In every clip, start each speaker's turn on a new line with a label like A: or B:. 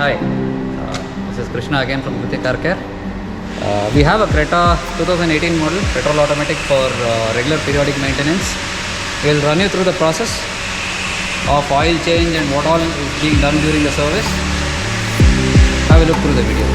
A: Hi, this is Krishna again from Krithi Car Care. We have a Creta 2018 model, petrol automatic for regular periodic maintenance. We will run you through the process of oil change and what all is being done during the service. Have a look through the video.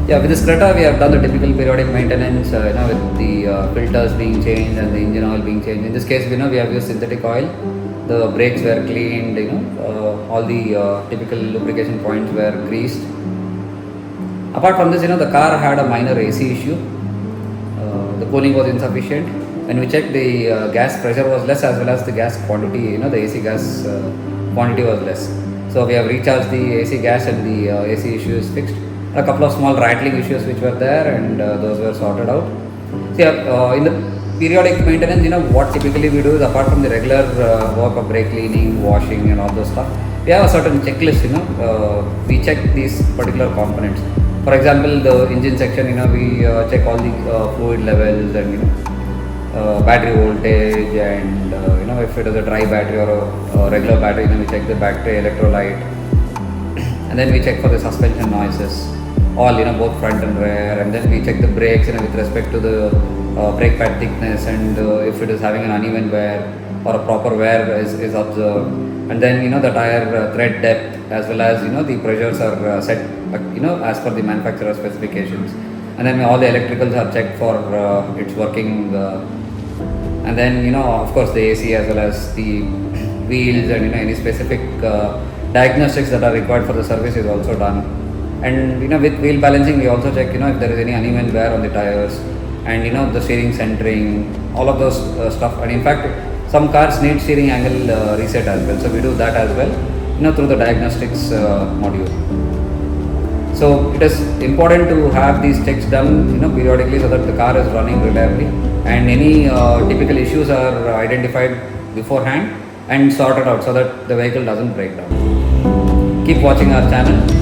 A: Yeah, with this Creta we have done the typical periodic maintenance, with the filters being changed and the engine oil being changed. In this case, we have used synthetic oil. The brakes were cleaned, all the typical lubrication points were greased. Apart from this, the car had a minor AC issue. The cooling was insufficient. When we checked, the gas pressure was less as well as the gas quantity, the AC gas quantity was less. So we have recharged the AC gas and the AC issue is fixed. A couple of small rattling issues which were there, and those were sorted out. So in the periodic maintenance, what typically we do is, apart from the regular work of brake cleaning, washing and all those stuff, we have a certain checklist. We check these particular components. For example, the engine section, we check all the fluid levels and battery voltage, and if it is a dry battery or a regular battery, we check the battery electrolyte, and then we check for the suspension noises, all both front and rear, and then we check the brakes with respect to the brake pad thickness, and if it is having an uneven wear or a proper wear is observed, and then the tire thread depth as well as the pressures are set as per the manufacturer specifications, and then all the electricals are checked for its working, and then of course the AC as well as the wheels and any specific diagnostics that are required for the service is also done. And with wheel balancing we also check if there is any uneven wear on the tires, and the steering centering, all of those stuff. And in fact some cars need steering angle reset as well, so we do that as well through the diagnostics module. So it is important to have these checks done periodically, so that the car is running reliably and any typical issues are identified beforehand and sorted out so that the vehicle doesn't break down. Keep watching our channel.